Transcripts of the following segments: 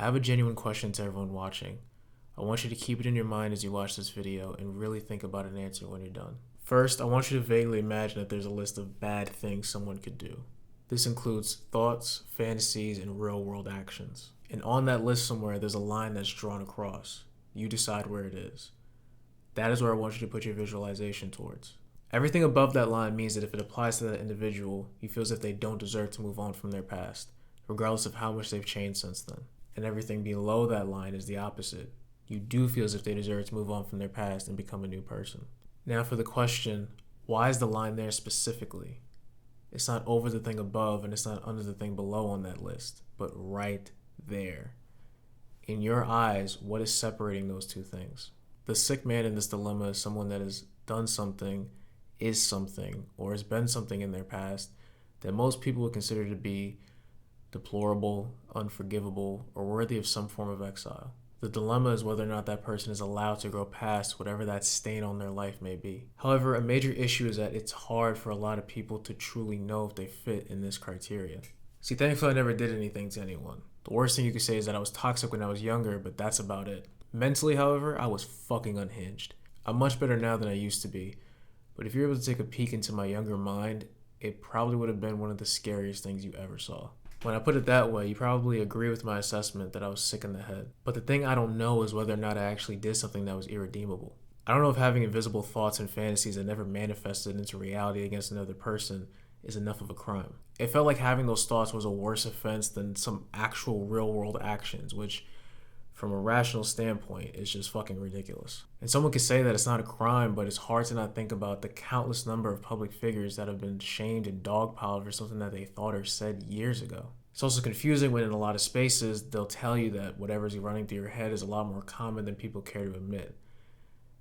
I have a genuine question to everyone watching. I want you to keep it in your mind as you watch this video and really think about an answer when you're done. First, I want you to vaguely imagine that there's a list of bad things someone could do. This includes thoughts, fantasies, and real-world actions. And on that list somewhere, there's a line that's drawn across. You decide where it is. That is where I want you to put your visualization towards. Everything above that line means that if it applies to that individual, you feel as if they don't deserve to move on from their past, regardless of how much they've changed since then. And everything below that line is the opposite. You do feel as if they deserve to move on from their past and become a new person. Now for the question, why is the line there specifically? It's not over the thing above and it's not under the thing below on that list, but right there. In your eyes, what is separating those two things? The sick man in this dilemma is someone that has done something, is something, or has been something in their past that most people would consider to be deplorable, unforgivable, or worthy of some form of exile. The dilemma is whether or not that person is allowed to grow past whatever that stain on their life may be. However, a major issue is that it's hard for a lot of people to truly know if they fit in this criteria. See, thankfully I never did anything to anyone. The worst thing you could say is that I was toxic when I was younger, but that's about it. Mentally, however, I was fucking unhinged. I'm much better now than I used to be, but if you're able to take a peek into my younger mind, it probably would have been one of the scariest things you ever saw. When I put it that way, you probably agree with my assessment that I was sick in the head. But the thing I don't know is whether or not I actually did something that was irredeemable. I don't know if having invisible thoughts and fantasies that never manifested into reality against another person is enough of a crime. It felt like having those thoughts was a worse offense than some actual real-world actions, which, from a rational standpoint, is just fucking ridiculous. And someone could say that it's not a crime, but it's hard to not think about the countless number of public figures that have been shamed and dogpiled for something that they thought or said years ago. It's also confusing when in a lot of spaces, they'll tell you that whatever's running through your head is a lot more common than people care to admit.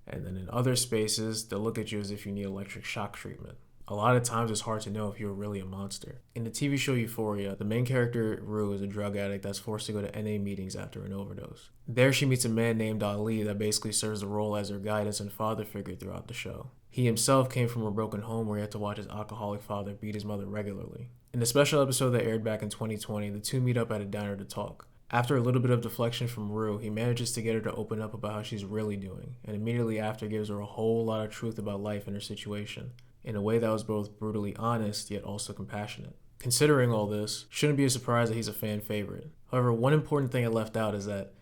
And then in other spaces, they'll look at you as if you need electric shock treatment. A lot of times it's hard to know if you're really a monster. In the TV show Euphoria, the main character, Rue, is a drug addict that's forced to go to NA meetings after an overdose. There she meets a man named Ali that basically serves the role as her guidance and father figure throughout the show. He himself came from a broken home where he had to watch his alcoholic father beat his mother regularly. In the special episode that aired back in 2020, the two meet up at a diner to talk. After a little bit of deflection from Rue, he manages to get her to open up about how she's really doing, and immediately after gives her a whole lot of truth about life and her situation, in a way that was both brutally honest yet also compassionate. Considering all this, shouldn't be a surprise that he's a fan favorite. However, one important thing I left out is that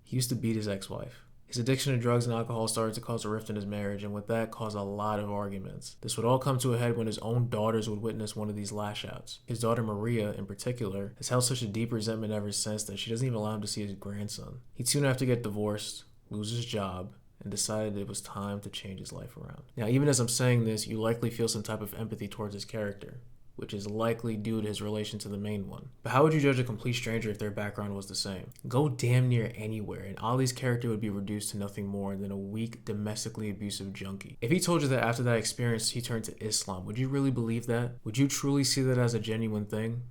he used to beat his ex-wife. His addiction to drugs and alcohol started to cause a rift in his marriage, and with that caused a lot of arguments. This would all come to a head when his own daughters would witness one of these lash-outs. His daughter Maria, in particular, has held such a deep resentment ever since that she doesn't even allow him to see his grandson. He'd soon have to get divorced, lose his job, and decided it was time to change his life around. Now, even as I'm saying this, you likely feel some type of empathy towards his character, which is likely due to his relation to the main one. But how would you judge a complete stranger if their background was the same? Go damn near anywhere, and Ali's character would be reduced to nothing more than a weak, domestically abusive junkie. If he told you that after that experience he turned to Islam, would you really believe that? Would you truly see that as a genuine thing?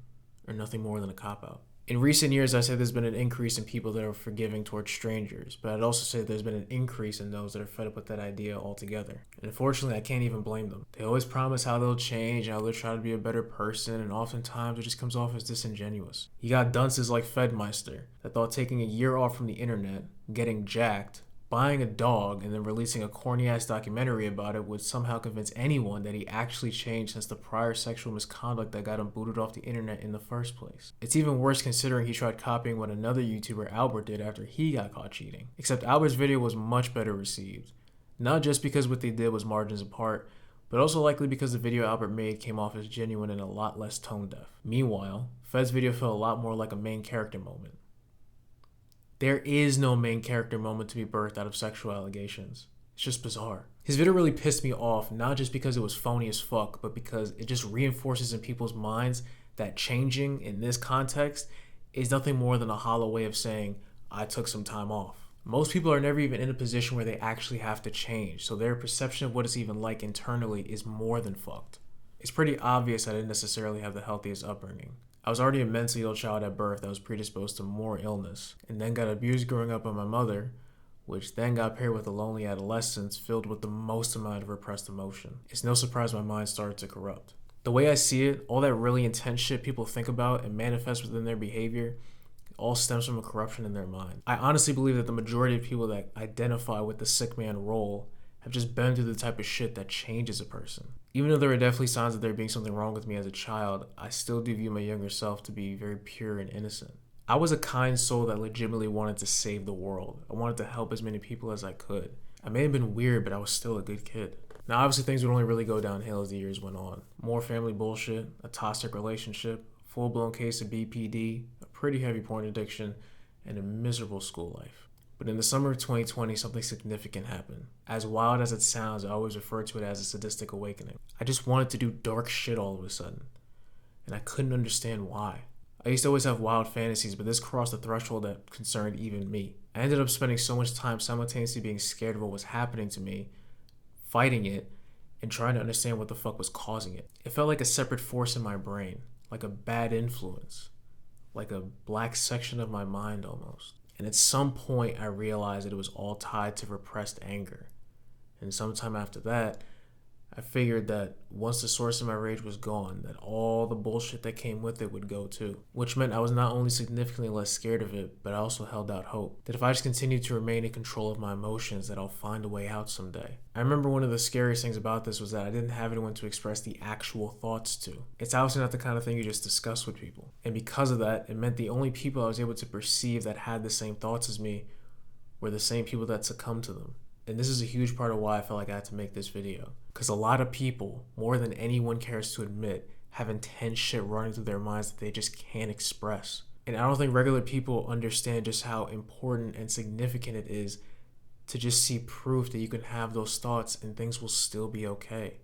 Or nothing more than a cop-out? In recent years, I say there's been an increase in people that are forgiving towards strangers, but I'd also say there's been an increase in those that are fed up with that idea altogether. And unfortunately, I can't even blame them. They always promise how they'll change and how they'll try to be a better person, and oftentimes it just comes off as disingenuous. You got dunces like Fedmeister that thought taking a year off from the internet, getting jacked, buying a dog, and then releasing a corny-ass documentary about it would somehow convince anyone that he actually changed since the prior sexual misconduct that got him booted off the internet in the first place. It's even worse considering he tried copying what another YouTuber, Albert, did after he got caught cheating. Except Albert's video was much better received. Not just because what they did was margins apart, but also likely because the video Albert made came off as genuine and a lot less tone-deaf. Meanwhile, Fed's video felt a lot more like a main character moment. There is no main character moment to be birthed out of sexual allegations. It's just bizarre. His video really pissed me off, not just because it was phony as fuck, but because it just reinforces in people's minds that changing in this context is nothing more than a hollow way of saying, I took some time off. Most people are never even in a position where they actually have to change, so their perception of what it's even like internally is more than fucked. It's pretty obvious I didn't necessarily have the healthiest upbringing. I was already a mentally ill child at birth that was predisposed to more illness, and then got abused growing up by my mother, which then got paired with a lonely adolescence filled with the most amount of repressed emotion. It's no surprise my mind started to corrupt. The way I see it, all that really intense shit people think about and manifest within their behavior all stems from a corruption in their mind. I honestly believe that the majority of people that identify with the sick man role have just been through the type of shit that changes a person. Even though there are definitely signs that there being something wrong with me as a child, I still do view my younger self to be very pure and innocent. I was a kind soul that legitimately wanted to save the world. I wanted to help as many people as I could. I may have been weird, but I was still a good kid. Now, obviously, things would only really go downhill as the years went on. More family bullshit, a toxic relationship, full-blown case of BPD, a pretty heavy porn addiction, and a miserable school life. But in the summer of 2020, something significant happened. As wild as it sounds, I always refer to it as a sadistic awakening. I just wanted to do dark shit all of a sudden, and I couldn't understand why. I used to always have wild fantasies, but this crossed the threshold that concerned even me. I ended up spending so much time simultaneously being scared of what was happening to me, fighting it, and trying to understand what the fuck was causing it. It felt like a separate force in my brain, like a bad influence, like a black section of my mind almost. And at some point, I realized that it was all tied to repressed anger. And sometime after that, I figured that once the source of my rage was gone, that all the bullshit that came with it would go too. Which meant I was not only significantly less scared of it, but I also held out hope. That if I just continued to remain in control of my emotions, that I'll find a way out someday. I remember one of the scariest things about this was that I didn't have anyone to express the actual thoughts to. It's obviously not the kind of thing you just discuss with people. And because of that, it meant the only people I was able to perceive that had the same thoughts as me were the same people that succumbed to them. And this is a huge part of why I felt like I had to make this video. Because a lot of people, more than anyone cares to admit, have intense shit running through their minds that they just can't express. And I don't think regular people understand just how important and significant it is to just see proof that you can have those thoughts and things will still be okay.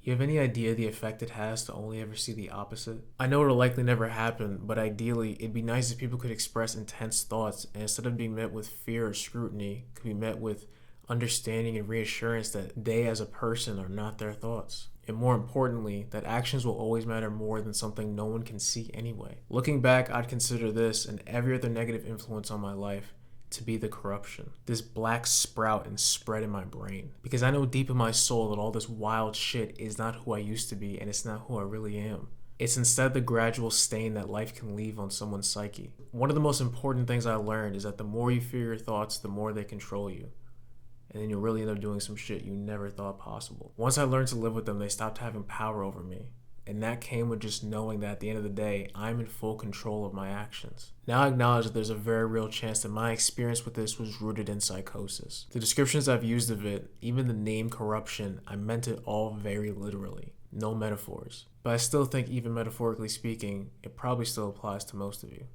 You have any idea the effect it has to only ever see the opposite? I know it'll likely never happen, but ideally, it'd be nice if people could express intense thoughts and instead of being met with fear or scrutiny, could be met with understanding and reassurance that they as a person are not their thoughts. And more importantly, that actions will always matter more than something no one can see anyway. Looking back, I'd consider this and every other negative influence on my life to be the corruption. This black sprout and spread in my brain. Because I know deep in my soul that all this wild shit is not who I used to be and it's not who I really am. It's instead the gradual stain that life can leave on someone's psyche. One of the most important things I learned is that the more you fear your thoughts, the more they control you. And then you'll really end up doing some shit you never thought possible. Once I learned to live with them, they stopped having power over me. And that came with just knowing that at the end of the day, I'm in full control of my actions. Now I acknowledge that there's a very real chance that my experience with this was rooted in psychosis. The descriptions I've used of it, even the name corruption, I meant it all very literally. No metaphors. But I still think, even metaphorically speaking, it probably still applies to most of you.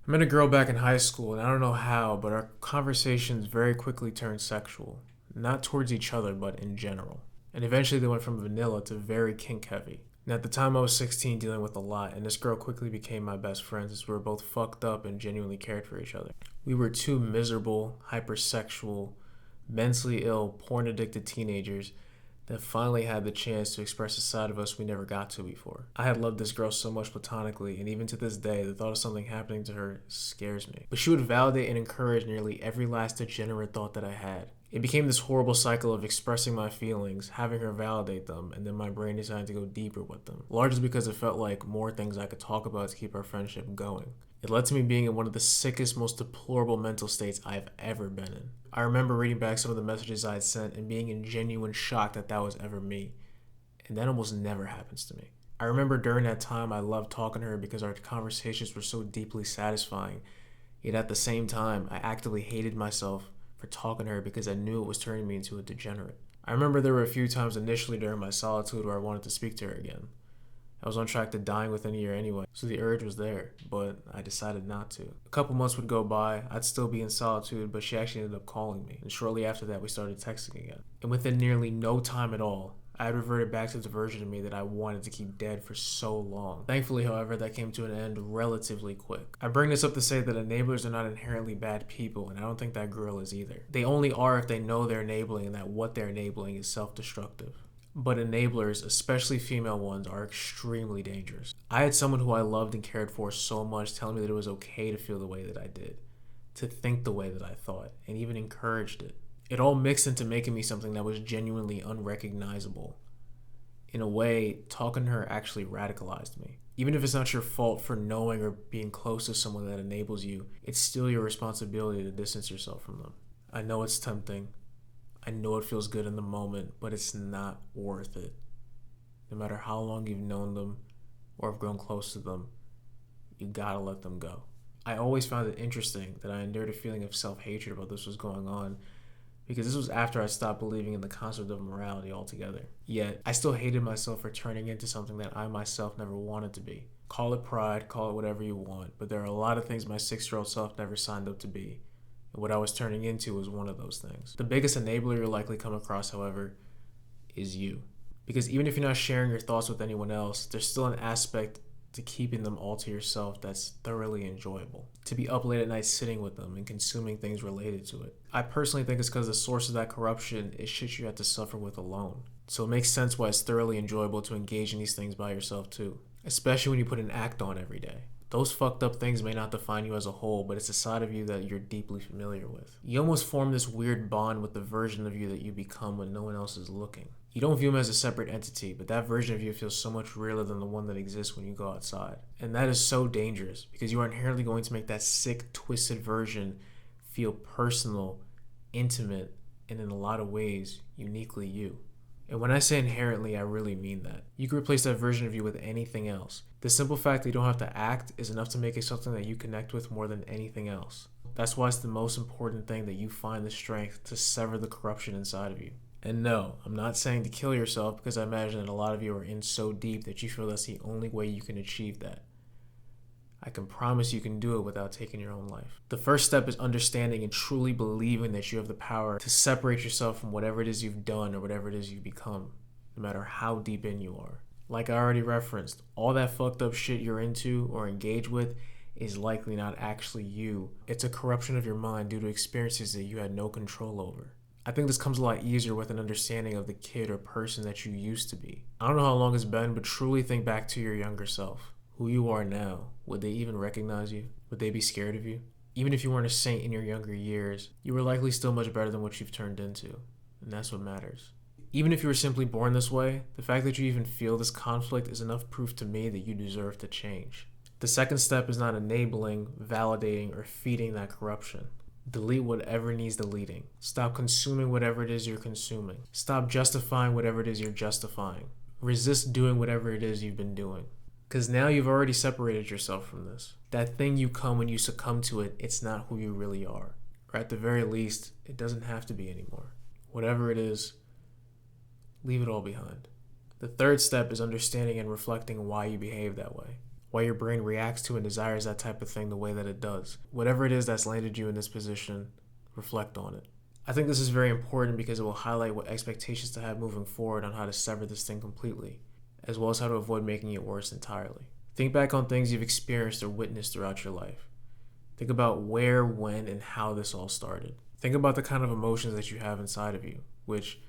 I met a girl back in high school, and I don't know how, but our conversations very quickly turned sexual. Not towards each other, but in general. And eventually they went from vanilla to very kink-heavy. And at the time I was 16 dealing with a lot, and this girl quickly became my best friend as we were both fucked up and genuinely cared for each other. We were two miserable, hypersexual, mentally ill, porn-addicted teenagers that finally had the chance to express a side of us we never got to before. I had loved this girl so much platonically, and even to this day, the thought of something happening to her scares me. But she would validate and encourage nearly every last degenerate thought that I had. It became this horrible cycle of expressing my feelings, having her validate them, and then my brain decided to go deeper with them. Largely because it felt like more things I could talk about to keep our friendship going. It led to me being in one of the sickest, most deplorable mental states I've ever been in. I remember reading back some of the messages I had sent and being in genuine shock that that was ever me. And that almost never happens to me. I remember during that time I loved talking to her because our conversations were so deeply satisfying. Yet at the same time, I actively hated myself for talking to her because I knew it was turning me into a degenerate. I remember there were a few times initially during my solitude where I wanted to speak to her again. I was on track to dying within a year anyway, so the urge was there, but I decided not to. A couple months would go by, I'd still be in solitude, but she actually ended up calling me, and shortly after that we started texting again. And within nearly no time at all, I had reverted back to the version of me that I wanted to keep dead for so long. Thankfully, however, that came to an end relatively quick. I bring this up to say that enablers are not inherently bad people, and I don't think that girl is either. They only are if they know they're enabling and that what they're enabling is self-destructive. But enablers, especially female ones, are extremely dangerous. I had someone who I loved and cared for so much telling me that it was okay to feel the way that I did, to think the way that I thought, and even encouraged it. It all mixed into making me something that was genuinely unrecognizable. In a way, talking to her actually radicalized me. Even if it's not your fault for knowing or being close to someone that enables you, it's still your responsibility to distance yourself from them. I know it's tempting. I know it feels good in the moment, but it's not worth it. No matter how long you've known them or have grown close to them, you gotta let them go. I always found it interesting that I endured a feeling of self-hatred about this was going on, because this was after I stopped believing in the concept of morality altogether. Yet, I still hated myself for turning into something that I myself never wanted to be. Call it pride, call it whatever you want, but there are a lot of things my 6-year-old self never signed up to be. And what I was turning into was one of those things. The biggest enabler you'll likely come across, however, is you. Because even if you're not sharing your thoughts with anyone else, there's still an aspect to keeping them all to yourself that's thoroughly enjoyable. To be up late at night sitting with them and consuming things related to it. I personally think it's because the source of that corruption is shit you have to suffer with alone. So it makes sense why it's thoroughly enjoyable to engage in these things by yourself too. Especially when you put an act on every day. Those fucked up things may not define you as a whole, but it's a side of you that you're deeply familiar with. You almost form this weird bond with the version of you that you become when no one else is looking. You don't view him as a separate entity, but that version of you feels so much realer than the one that exists when you go outside. And that is so dangerous, because you are inherently going to make that sick, twisted version feel personal, intimate, and in a lot of ways, uniquely you. And when I say inherently, I really mean that. You can replace that version of you with anything else. The simple fact that you don't have to act is enough to make it something that you connect with more than anything else. That's why it's the most important thing that you find the strength to sever the corruption inside of you. And no, I'm not saying to kill yourself, because I imagine that a lot of you are in so deep that you feel that's the only way you can achieve that. I can promise you can do it without taking your own life. The first step is understanding and truly believing that you have the power to separate yourself from whatever it is you've done or whatever it is you've become, no matter how deep in you are. Like I already referenced, all that fucked up shit you're into or engage with is likely not actually you. It's a corruption of your mind due to experiences that you had no control over. I think this comes a lot easier with an understanding of the kid or person that you used to be. I don't know how long it's been, but truly think back to your younger self. Who you are now. Would they even recognize you? Would they be scared of you? Even if you weren't a saint in your younger years, you were likely still much better than what you've turned into. And that's what matters. Even if you were simply born this way, the fact that you even feel this conflict is enough proof to me that you deserve to change. The second step is not enabling, validating, or feeding that corruption. Delete whatever needs deleting. Stop consuming whatever it is you're consuming. Stop justifying whatever it is you're justifying. Resist doing whatever it is you've been doing. Because now you've already separated yourself from this. That thing you come when you succumb to it, it's not who you really are. Or at the very least, it doesn't have to be anymore. Whatever it is, leave it all behind. The third step is understanding and reflecting why you behave that way. Why your brain reacts to and desires that type of thing the way that it does. Whatever it is that's landed you in this position, reflect on it. I think this is very important because it will highlight what expectations to have moving forward on how to sever this thing completely, as well as how to avoid making it worse entirely. Think back on things you've experienced or witnessed throughout your life. Think about where, when, and how this all started. Think about the kind of emotions that you have inside of you, which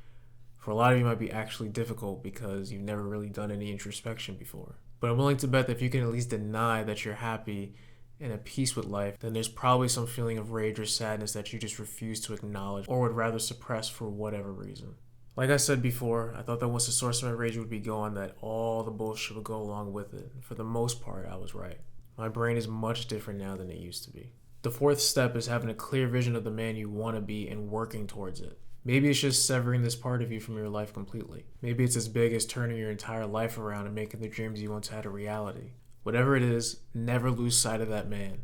for a lot of you might be actually difficult because you've never really done any introspection before. But I'm willing to bet that if you can at least deny that you're happy and at peace with life, then there's probably some feeling of rage or sadness that you just refuse to acknowledge or would rather suppress for whatever reason. Like I said before, I thought that once the source of my rage would be gone, that all the bullshit would go along with it. For the most part, I was right. My brain is much different now than it used to be. The fourth step is having a clear vision of the man you want to be and working towards it. Maybe it's just severing this part of you from your life completely. Maybe it's as big as turning your entire life around and making the dreams you once had a reality. Whatever it is, never lose sight of that man.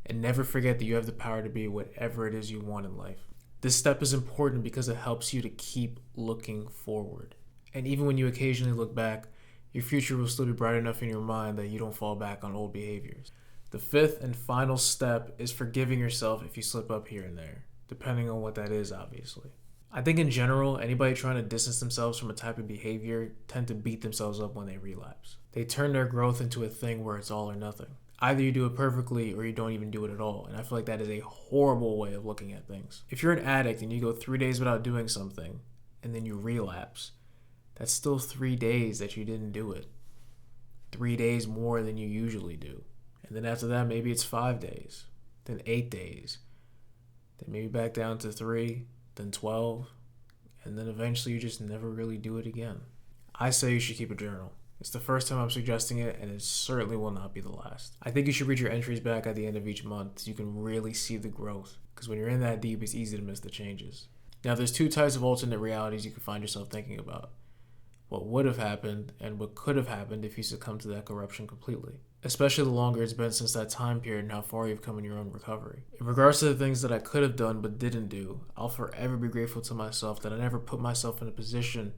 And never forget that you have the power to be whatever it is you want in life. This step is important because it helps you to keep looking forward. And even when you occasionally look back, your future will still be bright enough in your mind that you don't fall back on old behaviors. The fifth and final step is forgiving yourself if you slip up here and there, depending on what that is, obviously. I think in general, anybody trying to distance themselves from a type of behavior tend to beat themselves up when they relapse. They turn their growth into a thing where it's all or nothing. Either you do it perfectly or you don't even do it at all. And I feel like that is a horrible way of looking at things. If you're an addict and you go 3 days without doing something and then you relapse, that's still 3 days that you didn't do it. 3 days more than you usually do. And then after that, maybe it's 5 days, then 8 days, then maybe back down to 3, then 12, and then eventually you just never really do it again. I say you should keep a journal. It's the first time I'm suggesting it, and it certainly will not be the last. I think you should read your entries back at the end of each month so you can really see the growth, because when you're in that deep, it's easy to miss the changes. Now, there's two types of alternate realities you can find yourself thinking about. What would have happened and what could have happened if you succumbed to that corruption completely. Especially the longer it's been since that time period and how far you've come in your own recovery. In regards to the things that I could have done but didn't do, I'll forever be grateful to myself that I never put myself in a position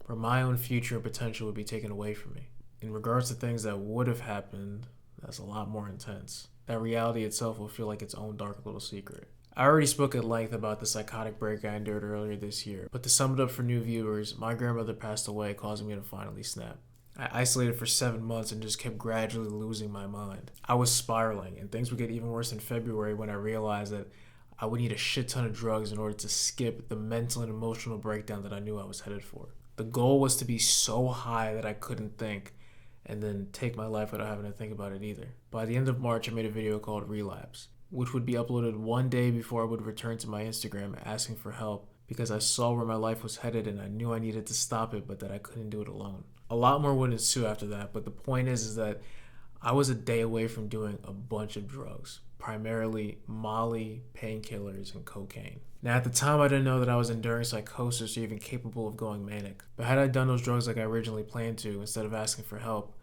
where my own future and potential would be taken away from me. In regards to things that would have happened, that's a lot more intense. That reality itself will feel like its own dark little secret. I already spoke at length about the psychotic break I endured earlier this year, but to sum it up for new viewers, my grandmother passed away, causing me to finally snap. I isolated for 7 months and just kept gradually losing my mind. I was spiraling, and things would get even worse in February when I realized that I would need a shit ton of drugs in order to skip the mental and emotional breakdown that I knew I was headed for. The goal was to be so high that I couldn't think, and then take my life without having to think about it either. By the end of March, I made a video called Relapse, which would be uploaded one day before I would return to my Instagram asking for help because I saw where my life was headed and I knew I needed to stop it, but that I couldn't do it alone. A lot more would ensue after that, but the point is that I was a day away from doing a bunch of drugs, primarily Molly, painkillers, and cocaine. Now, at the time, I didn't know that I was enduring psychosis or even capable of going manic, but had I done those drugs like I originally planned to, instead of asking for help,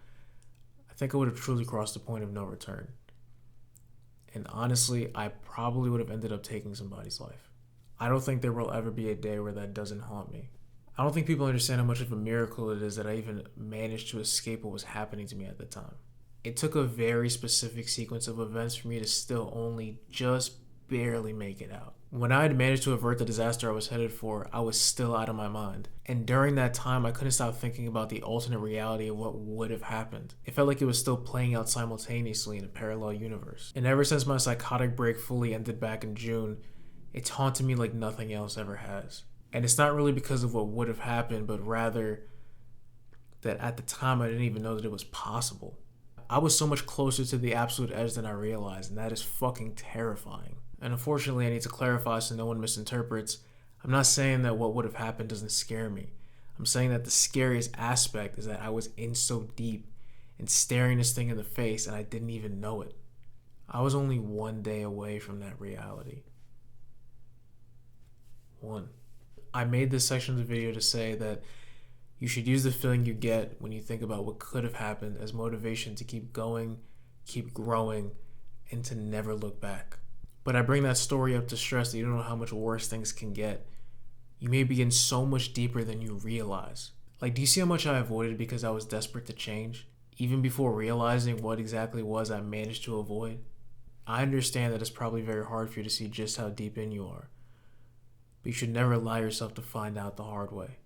I think I would have truly crossed the point of no return. And honestly, I probably would have ended up taking somebody's life. I don't think there will ever be a day where that doesn't haunt me. I don't think people understand how much of a miracle it is that I even managed to escape what was happening to me at the time. It took a very specific sequence of events for me to still only just barely make it out. When I had managed to avert the disaster I was headed for, I was still out of my mind. And during that time, I couldn't stop thinking about the alternate reality of what would have happened. It felt like it was still playing out simultaneously in a parallel universe. And ever since my psychotic break fully ended back in June, it's haunted me like nothing else ever has. And it's not really because of what would have happened, but rather that at the time I didn't even know that it was possible. I was so much closer to the absolute edge than I realized, and that is fucking terrifying. And unfortunately, I need to clarify so no one misinterprets. I'm not saying that what would have happened doesn't scare me. I'm saying that the scariest aspect is that I was in so deep and staring this thing in the face and I didn't even know it. I was only one day away from that reality. One. I made this section of the video to say that you should use the feeling you get when you think about what could have happened as motivation to keep going, keep growing, and to never look back. But I bring that story up to stress that you don't know how much worse things can get. You may be in so much deeper than you realize. Like, do you see how much I avoided because I was desperate to change? Even before realizing what exactly it was I managed to avoid? I understand that it's probably very hard for you to see just how deep in you are. But you should never allow yourself to find out the hard way.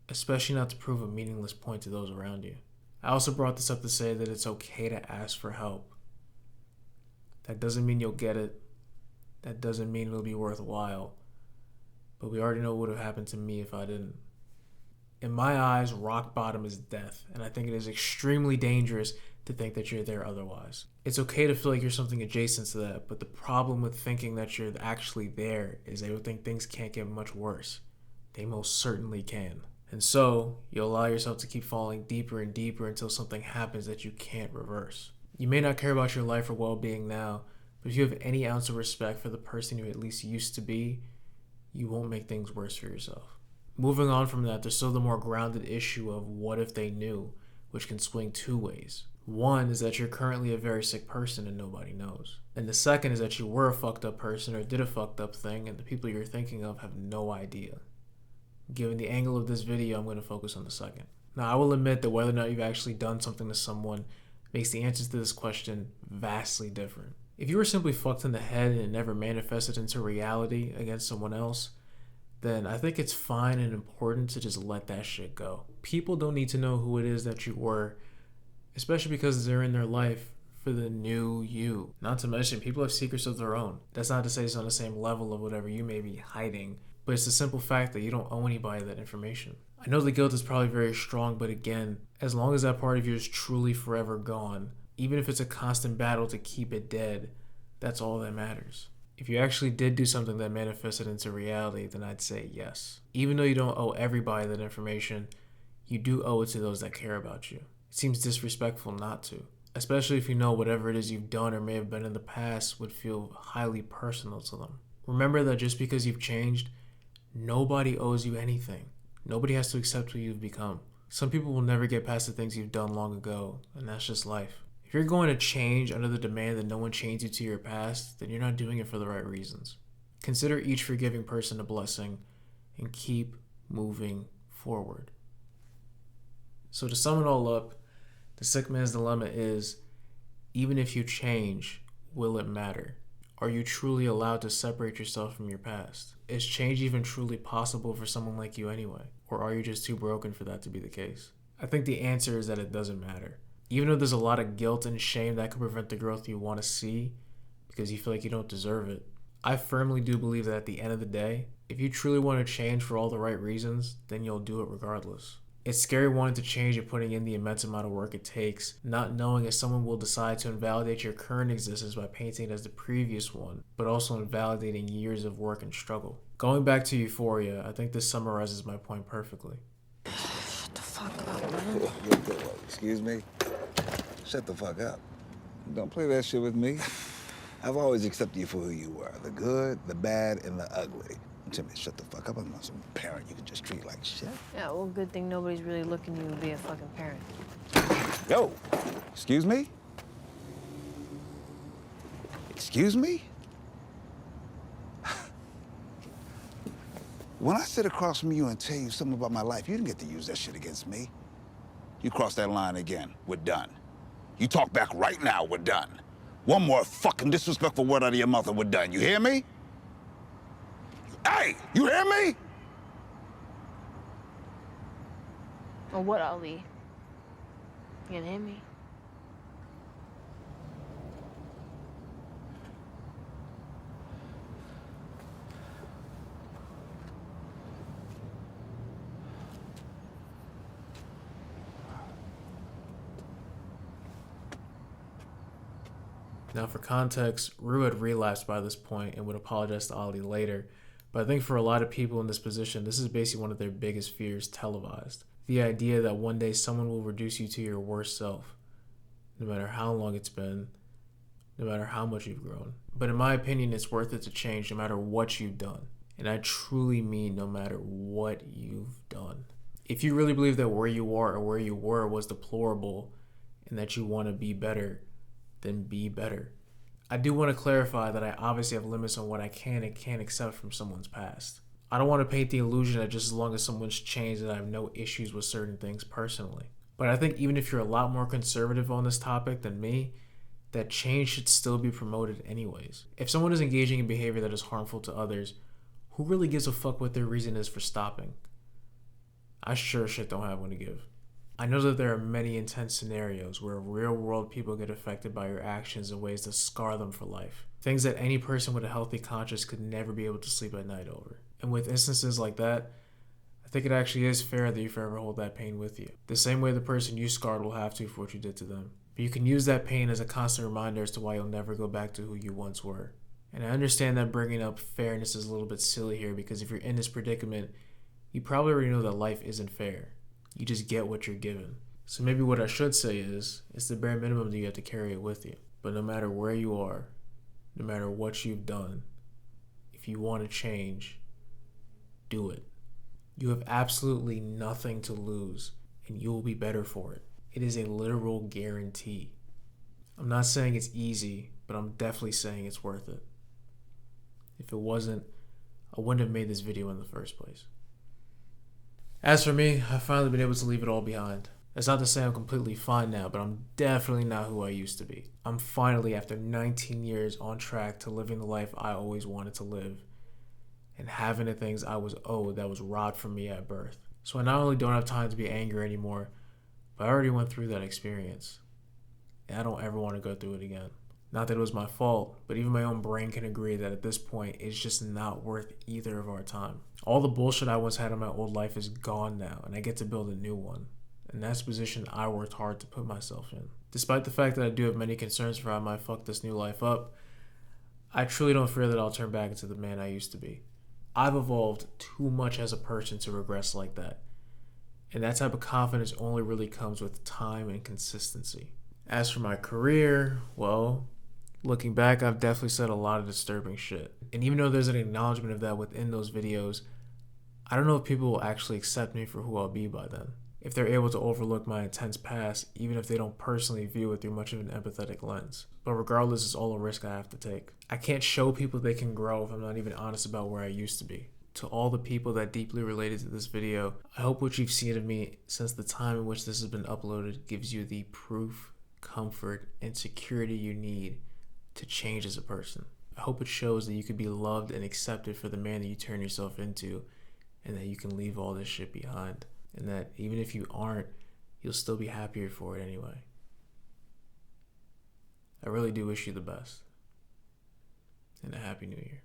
Especially not to prove a meaningless point to those around you. I also brought this up to say that it's okay to ask for help. That doesn't mean you'll get it. That doesn't mean it'll be worthwhile. But we already know what would have happened to me if I didn't. In my eyes, rock bottom is death, and I think it is extremely dangerous to think that you're there otherwise. It's okay to feel like you're something adjacent to that, but the problem with thinking that you're actually there is they would think things can't get much worse. They most certainly can. And so, you'll allow yourself to keep falling deeper and deeper until something happens that you can't reverse. You may not care about your life or well-being now, but if you have any ounce of respect for the person you at least used to be, you won't make things worse for yourself. Moving on from that, there's still the more grounded issue of what if they knew, which can swing two ways. One is that you're currently a very sick person and nobody knows. And the second is that you were a fucked up person or did a fucked up thing and the people you're thinking of have no idea. Given the angle of this video, I'm going to focus on the second. Now, I will admit that whether or not you've actually done something to someone makes the answers to this question vastly different. If you were simply fucked in the head and it never manifested into reality against someone else, then I think it's fine and important to just let that shit go. People don't need to know who it is that you were, especially because they're in their life for the new you. Not to mention, people have secrets of their own. That's not to say it's on the same level of whatever you may be hiding, but it's the simple fact that you don't owe anybody that information. I know the guilt is probably very strong, but again, as long as that part of you is truly forever gone, even if it's a constant battle to keep it dead, that's all that matters. If you actually did do something that manifested into reality, then I'd say yes. Even though you don't owe everybody that information, You do owe it to those that care about you. It seems disrespectful not to, especially if you know whatever it is you've done or may have been in the past would feel highly personal to them. Remember that just because you've changed, nobody owes you anything. Nobody has to accept who you've become. Some people will never get past the things you've done long ago, and that's just life. If you're going to change under the demand that no one chains you to your past, then you're not doing it for the right reasons. Consider each forgiving person a blessing and keep moving forward. So to sum it all up, the sick man's dilemma is, even if you change, will it matter? Are you truly allowed to separate yourself from your past? Is change even truly possible for someone like you anyway? Or are you just too broken for that to be the case? I think the answer is that it doesn't matter. Even though there's a lot of guilt and shame that could prevent the growth you want to see because you feel like you don't deserve it, I firmly do believe that at the end of the day, if you truly want to change for all the right reasons, then you'll do it regardless. It's scary wanting to change and putting in the immense amount of work it takes, not knowing if someone will decide to invalidate your current existence by painting it as the previous one, but also invalidating years of work and struggle. Going back to Euphoria, I think this summarizes my point perfectly. Shut the fuck up, man. Excuse me? Shut the fuck up. Don't play that shit with me. I've always accepted you for who you were. The good, the bad, and the ugly. Timmy, shut the fuck up. I'm not some parent you can just treat like shit. Yeah, well, good thing nobody's really looking you to be a fucking parent. Yo, excuse me? Excuse me? When I sit across from you and tell you something about my life, you didn't get to use that shit against me. You cross that line again, we're done. You talk back right now, we're done. One more fucking disrespectful word out of your mouth and we're done. You hear me? Hey, you hear me? Or what, Ali? You gonna hit me? Now for context, Rue had relapsed by this point and would apologize to Ali later, but I think for a lot of people in this position, this is basically one of their biggest fears televised. The idea that one day someone will reduce you to your worst self, no matter how long it's been, no matter how much you've grown. But in my opinion, it's worth it to change no matter what you've done. And I truly mean no matter what you've done. If you really believe that where you are or where you were was deplorable and that you want to be better, then be better. I do want to clarify that I obviously have limits on what I can and can't accept from someone's past. I don't want to paint the illusion that just as long as someone's changed that I have no issues with certain things personally. But I think even if you're a lot more conservative on this topic than me, that change should still be promoted anyways. If someone is engaging in behavior that is harmful to others, who really gives a fuck what their reason is for stopping? I sure shit don't have one to give. I know that there are many intense scenarios where real world people get affected by your actions in ways that scar them for life. Things that any person with a healthy conscience could never be able to sleep at night over. And with instances like that, I think it actually is fair that you forever hold that pain with you. The same way the person you scarred will have to for what you did to them. But you can use that pain as a constant reminder as to why you'll never go back to who you once were. And I understand that bringing up fairness is a little bit silly here because if you're in this predicament, you probably already know that life isn't fair. You just get what you're given. So maybe what I should say is, it's the bare minimum that you have to carry it with you. But no matter where you are, no matter what you've done, if you want to change, do it. You have absolutely nothing to lose, and you will be better for it. It is a literal guarantee. I'm not saying it's easy, but I'm definitely saying it's worth it. If it wasn't, I wouldn't have made this video in the first place. As for me, I've finally been able to leave it all behind. That's not to say I'm completely fine now, but I'm definitely not who I used to be. I'm finally, after 19 years, on track to living the life I always wanted to live and having the things I was owed that was robbed from me at birth. So I not only don't have time to be angry anymore, but I already went through that experience. And I don't ever want to go through it again. Not that it was my fault, but even my own brain can agree that at this point, it's just not worth either of our time. All the bullshit I once had in my old life is gone now, and I get to build a new one. And that's the position I worked hard to put myself in. Despite the fact that I do have many concerns for how I might fuck this new life up, I truly don't fear that I'll turn back into the man I used to be. I've evolved too much as a person to regress like that. And that type of confidence only really comes with time and consistency. As for my career, well, looking back, I've definitely said a lot of disturbing shit. And even though there's an acknowledgement of that within those videos, I don't know if people will actually accept me for who I'll be by then. If they're able to overlook my intense past, even if they don't personally view it through much of an empathetic lens. But regardless, it's all a risk I have to take. I can't show people they can grow if I'm not even honest about where I used to be. To all the people that deeply related to this video, I hope what you've seen of me since the time in which this has been uploaded gives you the proof, comfort, and security you need to change as a person. I hope it shows that you can be loved and accepted for the man that you turn yourself into, and that you can leave all this shit behind, and that even if you aren't, you'll still be happier for it anyway. I really do wish you the best, and a happy new year.